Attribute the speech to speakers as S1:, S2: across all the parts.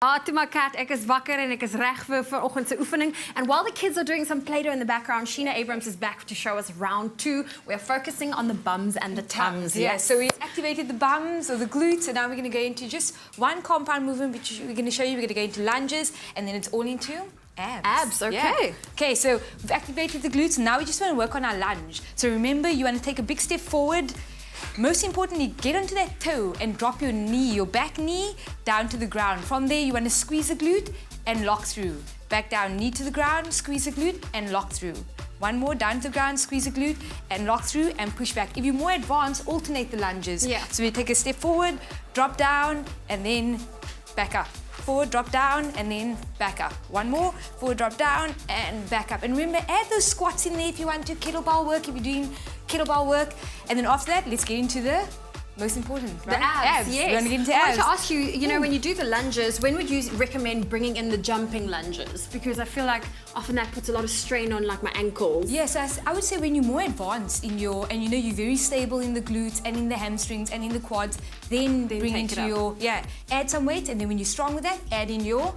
S1: To my cat, ek is wakker en ek is reg vir vanoggend se oefening. And while the kids are doing some Play-Doh in the background, Sheana Abrahams is back to show us round 2. We're focusing on the bums and the tums.
S2: Yeah, so we activated the bums or the glutes, and now we're going to go into just one compound movement, which we're going to show you. We're going to go into lunges, and then it's all into abs.
S1: Abs, okay.
S2: Yeah. Okay, so we've activated the glutes, and now we just want to work on our lunge. So remember, you want to take a big step forward. Most importantly, get onto that toe and drop your knee, your back knee, down to the ground. From there, you want to squeeze the glute and lock through. Back down, knee to the ground, squeeze the glute and lock through. One more, down to the ground, squeeze the glute and lock through and push back. If you're more advanced, alternate the lunges.
S1: Yeah.
S2: So we take a step forward, drop down, and then back up. Forward, drop down, and then back up. One more, forward, drop down, and back up. And remember, add those squats in there if you want to, kettlebell work, if you're doing kettlebell work. And then after that, let's get into the most important, right?
S1: The abs, yes.
S2: We're going to get into
S1: I
S2: abs.
S1: want to ask you, you know, when you do the lunges, when would you recommend bringing in the jumping lunges? Because I feel like often that puts a lot of strain on like my ankles.
S2: Yes, I would say when you're more advanced in your, and you know you're very stable in the glutes and in the hamstrings and in the quads, then bring into your, add some weight, and then when you're strong with that, add in your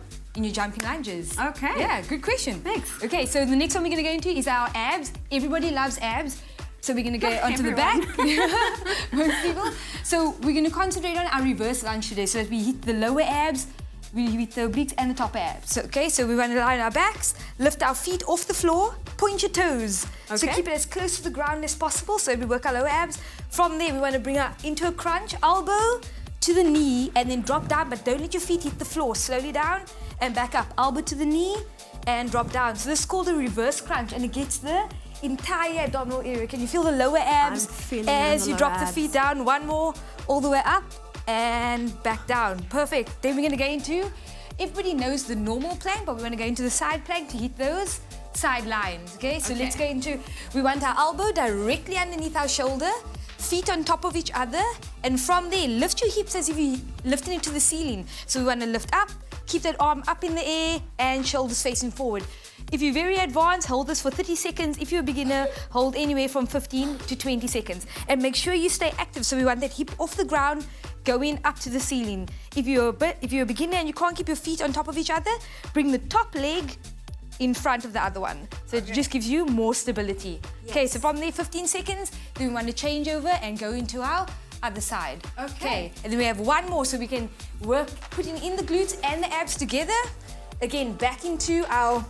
S2: jumping lunges.
S1: Okay.
S2: Yeah, good question.
S1: Thanks.
S2: Okay, so the next one we're going to go into is our abs. Everybody loves abs. So we're going to go onto the back. Most people. So we're going to concentrate on our reverse lunge today so that we hit the lower abs, we hit the obliques and the top abs. So, okay, so we want to lie on our backs, lift our feet off the floor, point your toes.
S1: Okay.
S2: So keep it as close to the ground as possible so we work our lower abs. From there, we want to bring our into a crunch, elbow to the knee and then drop down, but don't let your feet hit the floor. Slowly down and back up. Elbow to the knee and drop down. So this is called a reverse crunch and it gets the entire abdominal area. Can you feel the lower abs as you drop the feet down? One more, all the way up and back down. Perfect. Then we're going to go into, everybody knows the normal plank, but we want to go into the side plank to hit those side lines. Okay, so let's go into, we want our elbow directly underneath our shoulder, feet on top of each other, and from there, lift your hips as if you're lifting it to the ceiling. So we want to lift up, keep that arm up in the air, and shoulders facing forward. If you're very advanced, hold this for 30 seconds. If you're a beginner, hold anywhere from 15 to 20 seconds. And make sure you stay active. So we want that hip off the ground, going up to the ceiling. If you're a beginner and you can't keep your feet on top of each other, bring the top leg in front of the other one. So it just gives you more stability. Yes. Okay, so from there, 15 seconds, then we want to change over and go into our other side. Okay. And then we have one more, so we can work putting in the glutes and the abs together. Again, back into our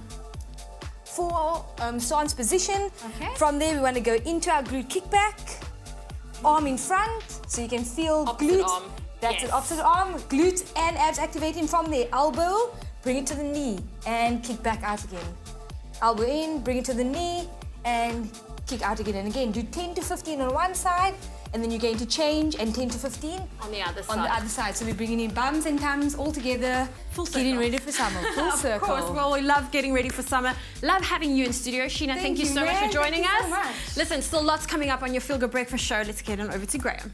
S2: stance position.
S1: Okay.
S2: From there, we want to go into our glute kickback. Arm in front, so you can feel
S1: Opposite
S2: glutes.
S1: arm.
S2: That's it, opposite arm, glutes and abs activating from there. Elbow, bring it to the knee and kick back out again. Elbow in, bring it to the knee and kick out again. And again, do 10 to 15 on one side, and then you're going to change and 10 to 15
S1: on the other side.
S2: On the other side. So we're bringing in bums and tums all together, getting ready for summer. Full circle.
S1: Of course, well, we love getting ready for summer. Love having you in studio. Sheana, thank you so much for joining us.
S2: Thank you so much.
S1: Listen, still lots coming up on your Feel Good Breakfast show. Let's get on over to Graham.